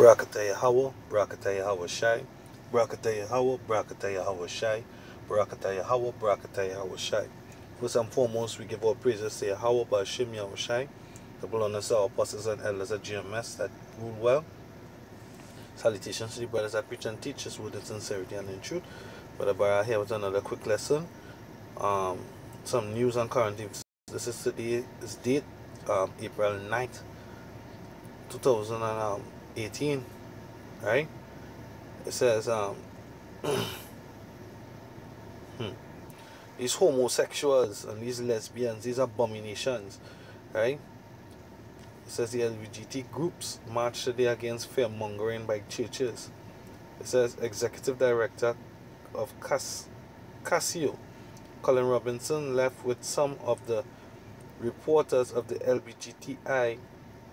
Barakatah Yahweh, Barakatah Yahweh Shai, Barakatah Yahweh, Barakatah Yahweh Shai, Barakatah Yahweh, Barakatah Yahweh Shai. First and foremost, we give our praises to Yahweh by Hashem Yahweh Shai, the blessed our apostles and elders at GMS that rule well. Salutations to the brothers that preach and teach us with sincerity and in truth. Brother Bara here with another quick lesson. Some news and current events. This is today's date, April 9th, 2018. Right? It says these homosexuals and these lesbians, these abominations, right? It says the LGBT groups marched today against fear-mongering by churches. It says Executive Director of Casio, Colin Robinson, left with some of the reporters of the LGBTI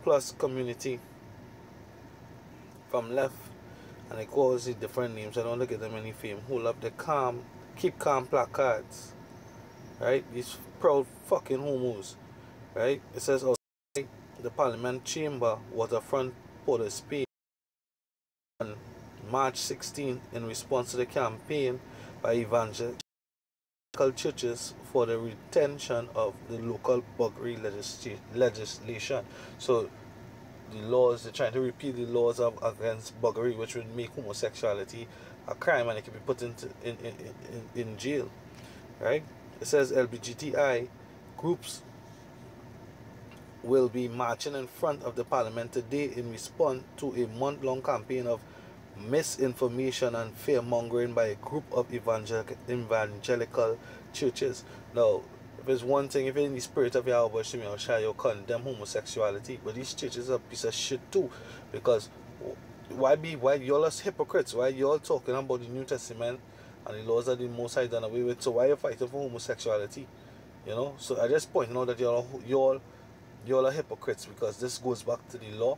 plus community from left, and they call these different names. I don't want to give them any fame. Hold up the keep calm placards, right? These proud fucking homos, right? It says outside the Parliament Chamber, Waterfront, Port of Spain, on March 16 in response to the campaign by evangelical churches for the retention of the local buggery legislation. So the laws, they're trying to repeal the laws against buggery, which would make homosexuality a crime and it can be put in jail, right? It says LGBTI groups will be marching in front of the parliament today in response to a month-long campaign of misinformation and fear-mongering by a group of evangelical churches. Now, if there's one thing, if in the spirit of Yahweh Shem Yahushua, you condemn homosexuality, but these churches are a piece of shit too, because why y'all are hypocrites? Why y'all talking about the New Testament and the laws that the Most High done away with? So why are you fighting for homosexuality? You know. So I just point out that y'all are hypocrites, because this goes back to the law,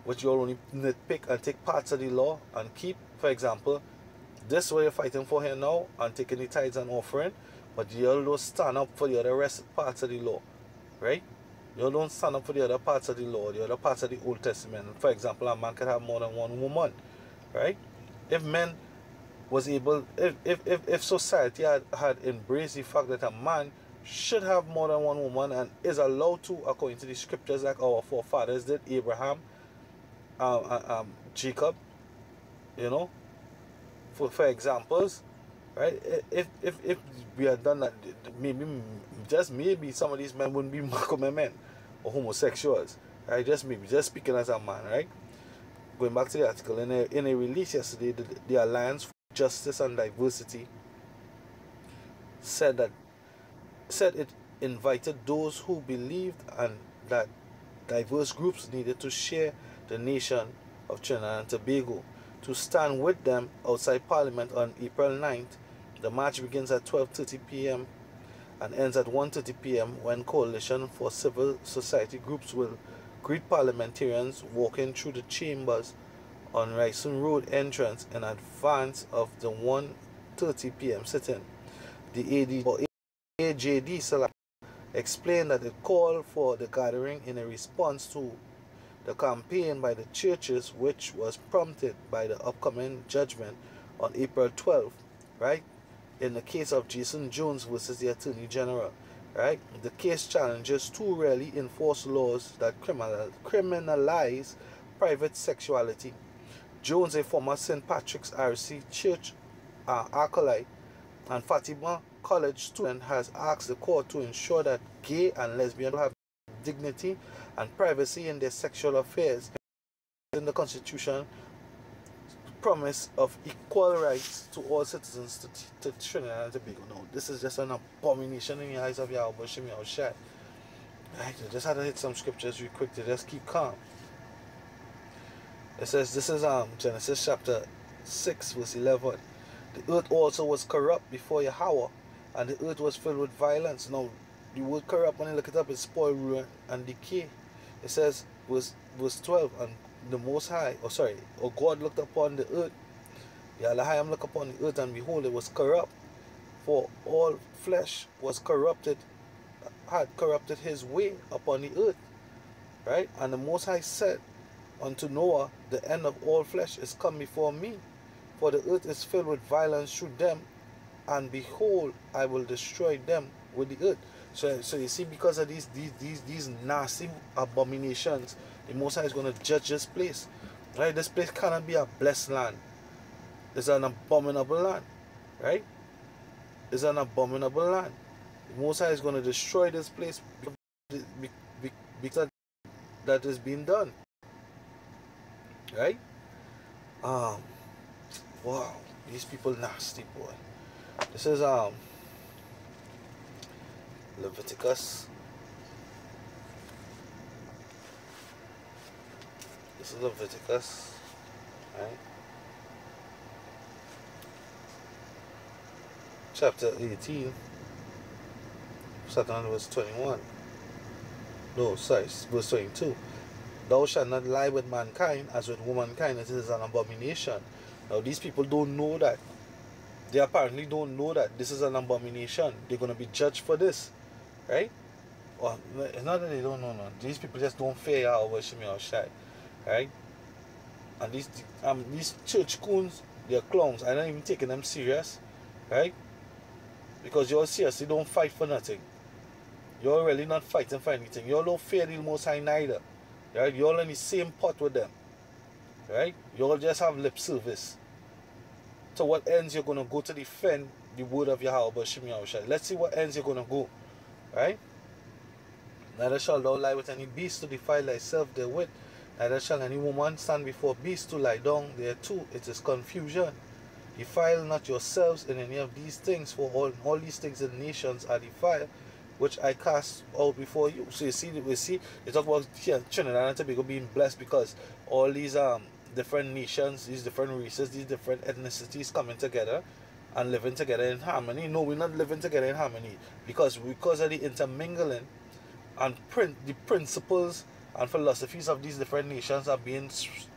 which y'all only nitpick and take parts of the law and keep. For example, this what you're fighting for here now and taking the tithes and offering, but y'all don't stand up for the other rest parts of the law, right? You don't stand up for the other parts of the law, the other parts of the Old Testament. For example, a man could have more than one woman, right? If men was able, if society had embraced the fact that a man should have more than one woman and is allowed to, according to the scriptures, like our forefathers did, Abraham, Jacob, you know, for examples, right? If we had done that, maybe some of these men wouldn't be Malcolm men or homosexuals, right? Just speaking as a man, right? Going back to the article, in a release yesterday, the Alliance for Justice and Diversity said it invited those who believed and that diverse groups needed to share the nation of Trinidad and Tobago to stand with them outside Parliament on April 9th. The march begins at 12:30 p.m. and ends at 1:30 p.m. when Coalition for Civil Society Groups will greet parliamentarians walking through the chambers on Ryson Road entrance in advance of the 1:30 p.m. sitting. The AJD Select explained that it called for the gathering in a response to the campaign by the churches, which was prompted by the upcoming judgment on April 12th, right? In the case of Jason Jones versus the Attorney General, right? The case challenges two rarely enforced laws that criminalize private sexuality. Jones, a former St. Patrick's RC Church acolyte and Fatima College student, has asked the court to ensure that gay and lesbian have dignity and privacy in their sexual affairs in the Constitution promise of equal rights to all citizens to Trinidad and Tobago. No, this is just an abomination in the eyes of Yahweh Shem Yahushua. Right, I just had to hit some scriptures real quick to just keep calm. It says, this is Genesis chapter 6 verse 11. The earth also was corrupt before Yahweh, and the earth was filled with violence. Now, the word corrupt, when you look it up, is spoil, ruin, and decay. It says, verse 12, and the Most High, or God looked upon the earth, the Elohim looked upon the earth, and behold, it was corrupt, for all flesh was had corrupted his way upon the earth, right? And the Most High said unto Noah, the end of all flesh is come before me. For the earth is filled with violence through them, and behold, I will destroy them with the earth. So you see, because of these nasty abominations, the Most High is going to judge this place. Right? This place cannot be a blessed land. It's an abominable land. Right? It's an abominable land. The Most High is going to destroy this place because that is being done. Right? Wow, these people nasty, boy. This is Leviticus. This is Leviticus, right? Chapter 18, starting on verse 21. No, sorry, verse 22. Thou shalt not lie with mankind as with womankind, it is an abomination. Now these people don't know that. They apparently don't know that this is an abomination. They're going to be judged for this, right? Well, it's not that they don't know. No. These people just don't fear Yahweh Shemi Shai, right? And these church coons, they're clowns. I'm not even taking them serious, right? Because you're seriously don't fight for nothing. You're really not fighting for anything. You all don't fear the Most High neither, right? You're all in the same pot with them, right? You all just have lip service. So what ends you're going to go to defend the word of Yahweh Shemi Shai? Let's see what ends you're going to go, right? Neither shalt thou lie with any beast to defile thyself therewith. Neither shall any woman stand before beast to lie down thereto. It is confusion. Defile not yourselves in any of these things, for all these things in the nations are defiled, which I cast out before you. So you see, they talk about Trinidad and Tobago being blessed because all these different nations, these different races, these different ethnicities coming together and living together in harmony. No, we're not living together in harmony because of the intermingling and the principles and philosophies of these different nations are being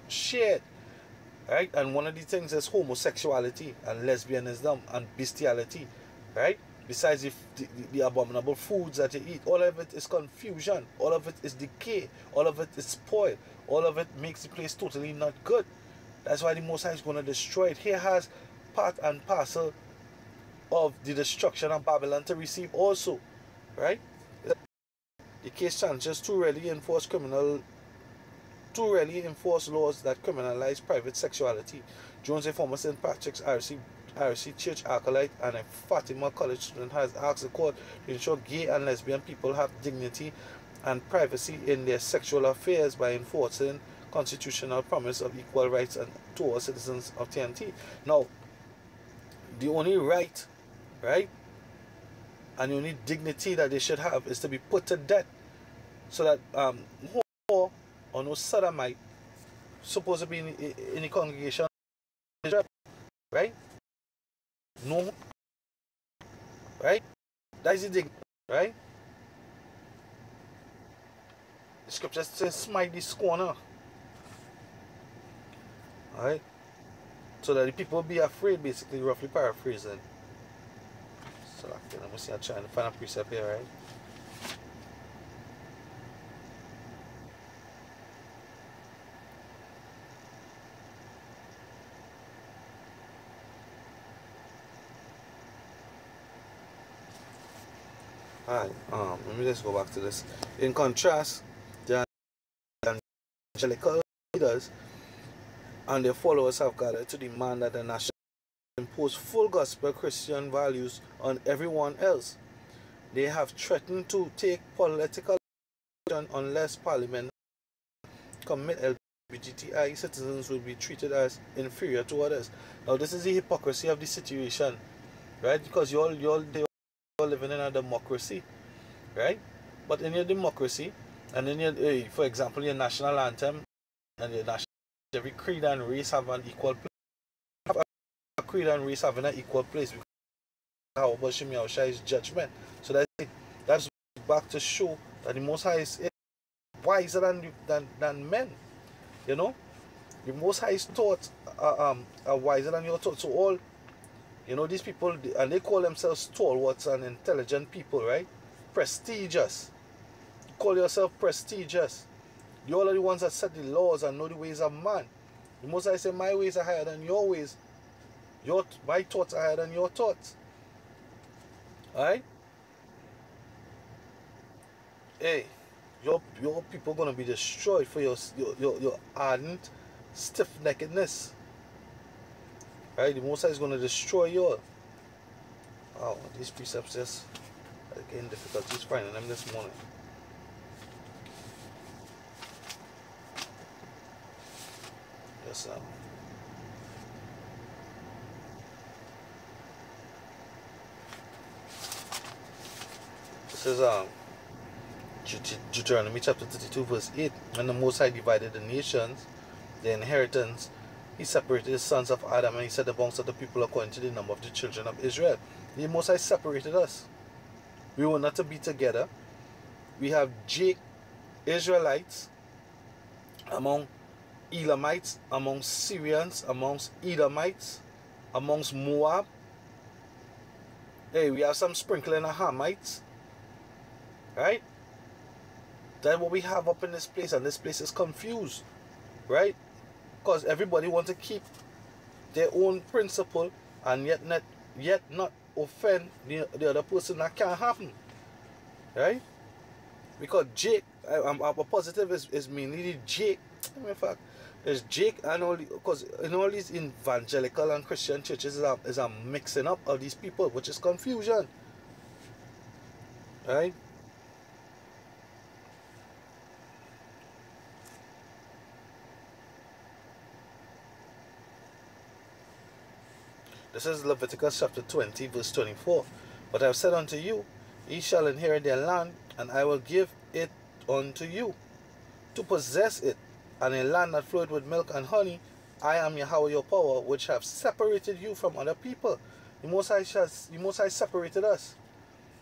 shared, right? And one of the things is homosexuality and lesbianism and bestiality, right? Besides the abominable foods that you eat, all of it is confusion, all of it is decay, all of it is spoil, all of it makes the place totally not good. That's why the Most High is going to destroy it. He has part and parcel of the destruction of Babylon to receive also, right? The case stands to really enforce laws that criminalize private sexuality. Jones, a former St. Patrick's RC Church acolyte and a Fatima College student, has asked the court to ensure gay and lesbian people have dignity and privacy in their sexual affairs by enforcing constitutional promise of equal rights to all citizens of TNT. Now, the only right, and the only dignity that they should have is to be put to death, so that or no sodomite supposed to be in the congregation, right? No, right? That's the dignity, right? The scripture says, "Smite the scorner," right? So that the people be afraid, basically, roughly paraphrasing. So let me see. I'm trying to find a precept here, right? Alright, let me just go back to this. In contrast, the evangelical leaders and their followers have gathered to demand that the nation impose full gospel Christian values on everyone else. They have threatened to take political action unless Parliament commit LGBTI citizens will be treated as inferior to others. Now this is the hypocrisy of the situation, right? Because you're living in a democracy, right? But in your democracy, and in your, for example, your national anthem and your national, every creed and race have an equal place. A creed and race having an equal place because how Shemi Shai's judgment. So that's back to show that the Most High is wiser than men. You know, the Most High's thoughts are wiser than your thoughts. So all, you know, these people, and they call themselves stalwarts and intelligent people, right? Prestigious. Call yourself prestigious. You all are the ones that set the laws and know the ways of man. The Most High said, my ways are higher than your ways. My thoughts are higher than your thoughts. Alright? Hey, your people gonna be destroyed for your ardent stiff-neckedness. Right? The Most High is gonna destroy you. Oh, these precepts just getting difficulties finding them this morning. Yes, this is Deuteronomy chapter 32 verse 8. When the Most High divided the nations, the inheritance, he separated the sons of Adam, and he set the bounds of the people according to the number of the children of Israel. The Most High separated us. We were not to be together. We have Jake, Israelites, among Elamites, amongst Syrians, amongst Edomites, amongst Moab. Hey, we have some sprinkling of Hamites. Right? That's what we have up in this place, and this place is confused. Right? Because everybody wants to keep their own principle and yet not offend the other person. That can't happen. Right? Because Jake, I'm positive is mainly Jake. In fact, there's Jake and all, because in all these evangelical and Christian churches is a mixing up of these people, which is confusion. Right? This is Leviticus chapter 20 verse 24. But I have said unto you, ye shall inherit their land, and I will give it unto you to possess it, and a land that floweth with milk and honey. I am Yahweh your power, which have separated you from other people. The Most High separated us.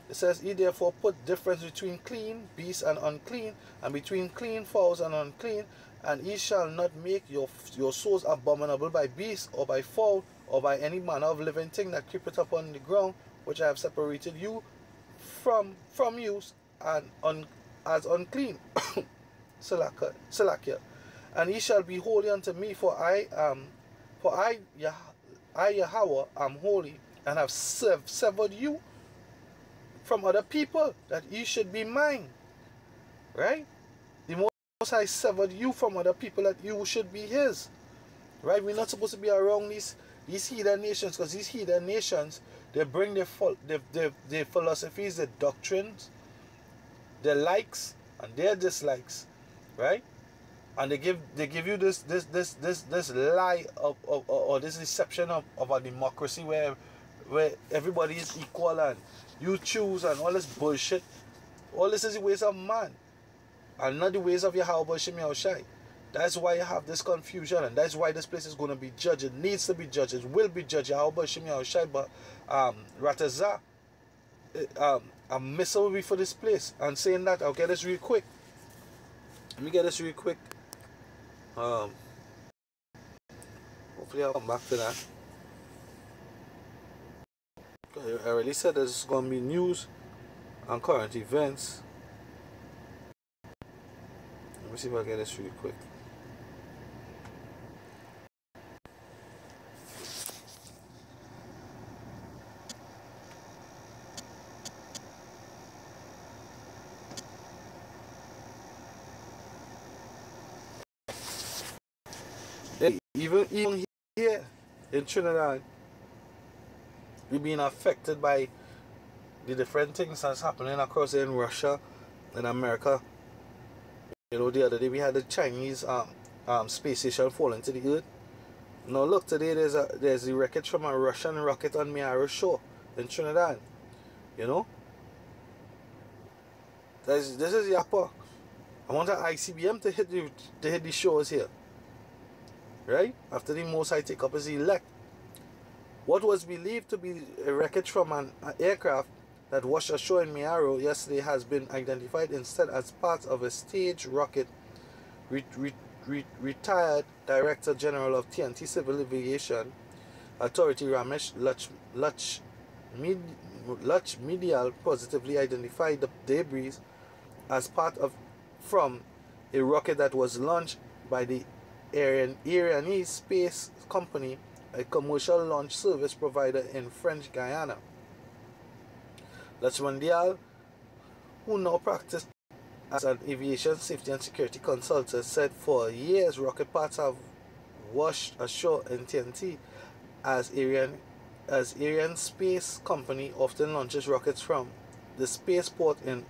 It says, ye therefore put difference between clean beasts and unclean, and between clean fowls and unclean, and ye shall not make your souls abominable by beasts, or by fowl, or by any manner of living thing that creepeth upon the ground, which I have separated you from you, and as unclean. Salakia. And ye shall be holy unto me, for I Yahweh am holy, and have severed you from other people, that ye should be mine. Right? The Most High severed you from other people, that you should be his. Right? We're not supposed to be around these heathen nations, because these heathen nations, they bring their philosophies, their doctrines, their likes and their dislikes, right? And they give you this lie or this deception of a democracy where everybody is equal and you choose and all this bullshit. All this is the ways of man and not the ways of Yahweh Shem Yahushai. That's why you have this confusion, and that's why this place is going to be judged. It needs to be judged. It will be judged. Yahweh Shem Yahushai, but Ratazah, a missile will be for this place. And saying that, I'll get this real quick. Let me get this real quick. Hopefully I'll come back to that. I already said there's going to be news and current events. Let me see if I get this real quick. Even here in Trinidad, we're being affected by the different things that's happening across in Russia and America. You know, the other day we had the Chinese space station falling to the earth. Now look, today there's the wreckage from a Russian rocket on Miaro Shore in Trinidad. You know, this is Yapa. I want an ICBM to hit the shores here. Right? After the Most High take up his elect. What was believed to be a wreckage from an aircraft that washed ashore in Miaro yesterday has been identified instead as part of a staged rocket. Retired Director General of TNT Civil Aviation Authority Ramesh Medial positively identified the debris as from a rocket that was launched by the Iranian space company, a commercial launch service provider in French Guiana. Lachmandial, who now practices as an aviation safety and security consultant, said for years rocket parts have washed ashore in TNT as Ariane Space Company often launches rockets from the spaceport in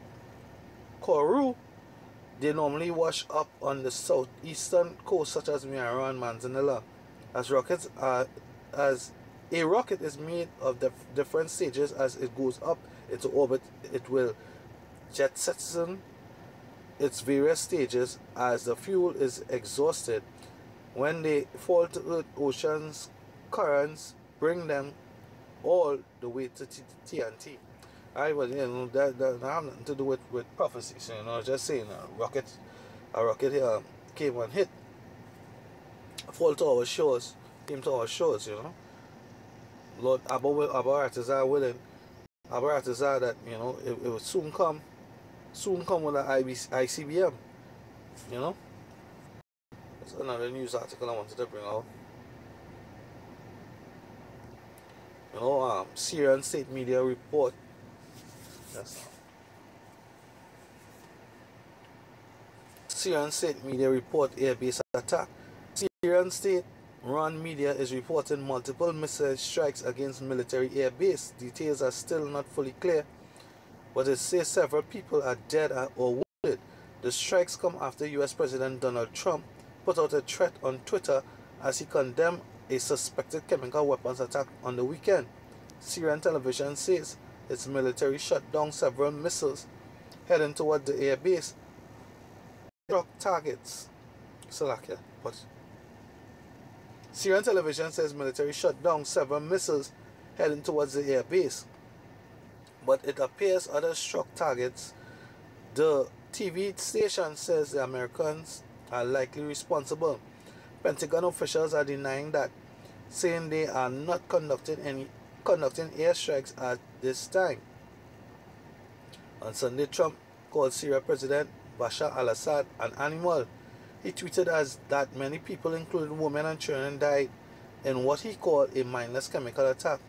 Kourou. They normally wash up on the southeastern coast such as Miara and Manzanilla. As a rocket is made of different stages. As it goes up into orbit, it will jettison its various stages as the fuel is exhausted. When they fall to Earth, oceans currents bring them all the way to TNT. Alright, but that have nothing to do with prophecy. So, just saying, a rocket here came and hit, fall to our shores, came to our shores, Lord Abba Artazar willing, Abba Artazar that, it will soon come with the ICBM, That's another news article I wanted to bring out. Syrian state media report. Syrian state media report airbase attack. Syrian state-run media is reporting multiple missile strikes against military airbase. Details are still not fully clear, but it says several people are dead or wounded. The strikes come after U.S. President Donald Trump put out a threat on Twitter as he condemned a suspected chemical weapons attack on the weekend. Syrian television says its military shot down several missiles heading toward the air base. Struck targets. Syrian television says military shot down several missiles heading towards the air base, but it appears others struck targets. The TV station says the Americans are likely responsible. Pentagon officials are denying that, saying they are not conducting airstrikes at this time. On Sunday, Trump called Syria President Bashar al-Assad an animal. He tweeted that many people, including women and children, died in what he called a mindless chemical attack.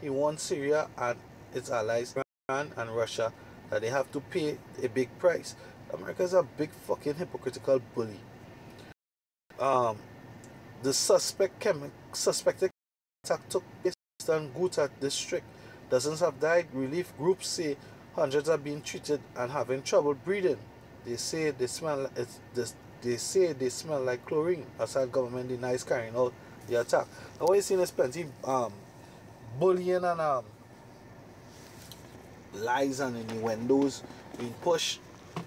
He warned Syria and its allies, Iran and Russia, that they have to pay a big price. America is a big fucking hypocritical bully. The suspected attack took place in Ghouta district. Dozens have died. Relief groups say hundreds are being treated and having trouble breathing. They say they smell like chlorine. Assad government denies carrying out the attack. Now what you seen is plenty bullying and lies and innuendos being pushed,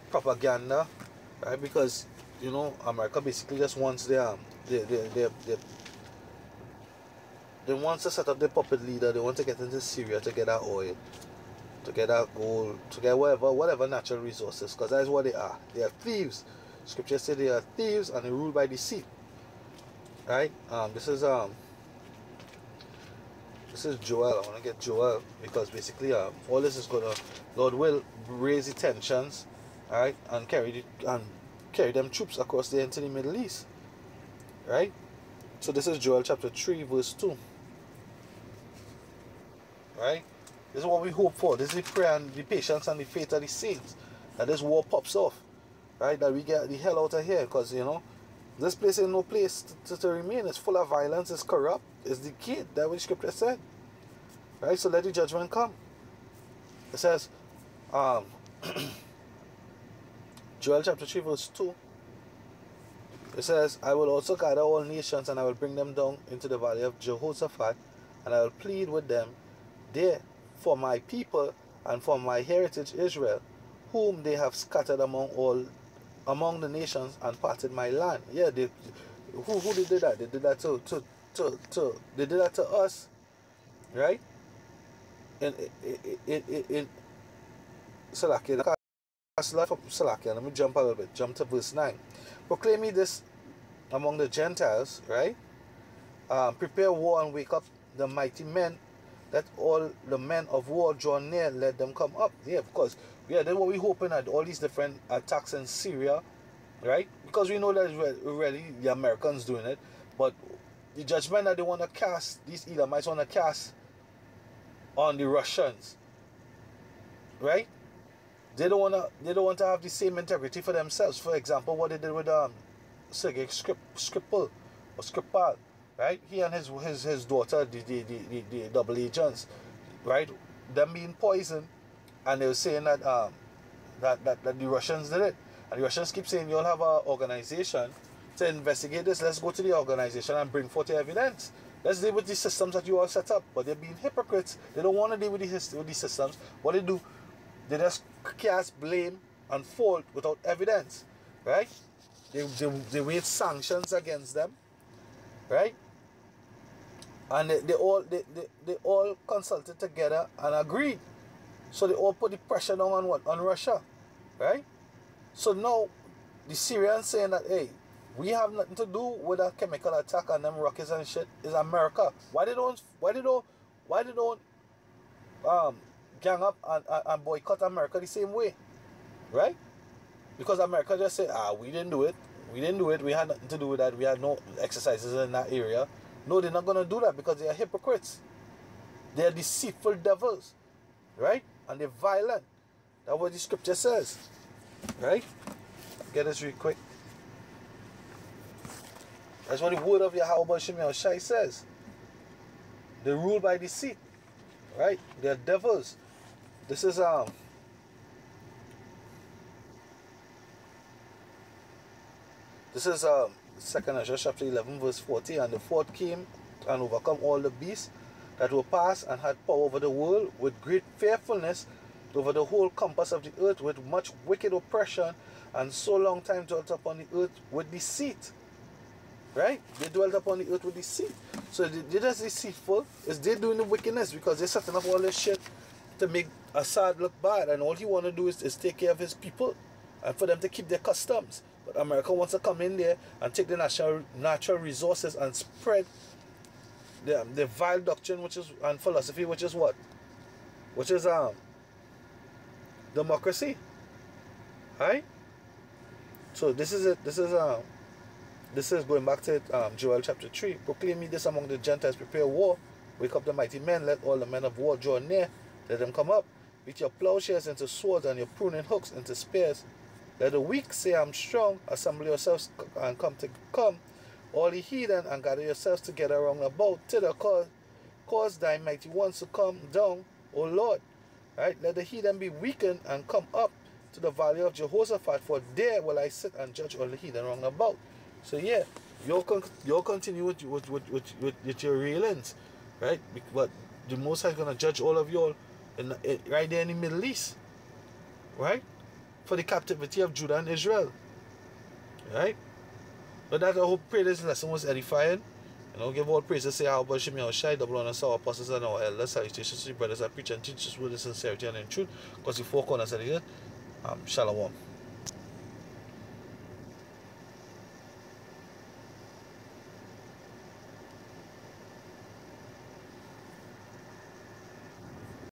propaganda, right? Because America basically just wants they want to set up their puppet leader. They want to get into Syria to get that oil, to get that gold, to get whatever natural resources, because that's what they are. They are thieves. Scripture says they are thieves and they rule by deceit. Right? This is Joel. I want to get Joel because basically all this is gonna, Lord will raise the tensions, alright, and carry them troops across there into the Middle East. Right? So this is Joel chapter 3 verse 2. Right? This is what we hope for. This is the prayer and the patience and the faith of the saints, that this war pops off. Right? That we get the hell out of here, because this place ain't no place to remain. It's full of violence, it's corrupt, it's decayed. That's what the scripture said. Right? So let the judgment come. It says Joel chapter 3 verse 2. It says, I will also gather all nations, and I will bring them down into the valley of Jehoshaphat, and I will plead with them there for my people and for my heritage Israel, whom they have scattered among the nations and parted my land. Yeah, who they did that? They did that they did that to us, right? In Salakia, let me jump a little bit. Jump to verse 9. Proclaim me this among the Gentiles, right? Prepare war and wake up the mighty men. Let all the men of war draw near. Let them come up. Yeah, of course. Yeah, that's what we're hoping at all these different attacks in Syria, right? Because we know that really the Americans doing it, but the judgment that they want to cast, these Edomites want to cast on the Russians, right? They don't want to have the same integrity for themselves. For example, what they did with Sergei Skripal, right? He and his daughter, the double agents, right? Them being poisoned, and they were saying that that the Russians did it. And the Russians keep saying, you'll have an organization to investigate this. Let's go to the organization and bring forth the evidence. Let's deal with the systems that you all set up. But they're being hypocrites. They don't want to deal with the systems. What they do, they just cast blame and fault without evidence, right? They made sanctions against them, right? And they all consulted together and agreed. So they all put the pressure down on what? On Russia, right? So now the Syrians saying that, hey, we have nothing to do with a chemical attack on them rockets and shit. Is America. Why they don't gang up and boycott America the same way? Right? Because America just say, we didn't do it. We had nothing to do with that. We had no exercises in that area. No, they're not gonna do that because they are hypocrites. They are deceitful devils. Right? And they're violent. That's what the scripture says. Right? Get this real quick. That's what the word of Yahweh Shem Yahushai says. They rule by deceit. Right? They're devils. This is Second Ezra chapter 11 verse 40. And the fourth came and overcome all the beasts that were past, and had power over the world with great fearfulness over the whole compass of the earth, with much wicked oppression, and so long time dwelt upon the earth with deceit. Right? They dwelt upon the earth with deceit. So they're just deceitful. It's they doing the wickedness because they're setting up all this shit to make Assad look bad, and all he want to do is take care of his people and for them to keep their customs. But America wants to come in there and take the natural resources and spread the vile doctrine, which is, and philosophy, which is what? Which is democracy. Right? So this is it. This is going back to Joel chapter 3. Proclaim me this among the Gentiles, prepare war, wake up the mighty men, let all the men of war draw near, let them come up, beat your plowshares into swords and your pruning hooks into spears. Let the weak say, I'm strong, assemble yourselves and come, all the heathen, and gather yourselves together round about, till the cause thy mighty ones to come down, O Lord. Right? Let the heathen be weakened and come up to the valley of Jehoshaphat, for there will I sit and judge all the heathen round about. So yeah, you'll continue with your railings, right? But the Most High is gonna judge all of y'all right there in the Middle East, right? For the captivity of Judah and Israel, right? But that, I hope, pray this lesson was edifying. Give all praise to say how about Shem Yahushai, double honor to our apostles and our elders, salutations to the brothers that preach and teach us with sincerity and in truth, because the four corners of the earth. Shalom.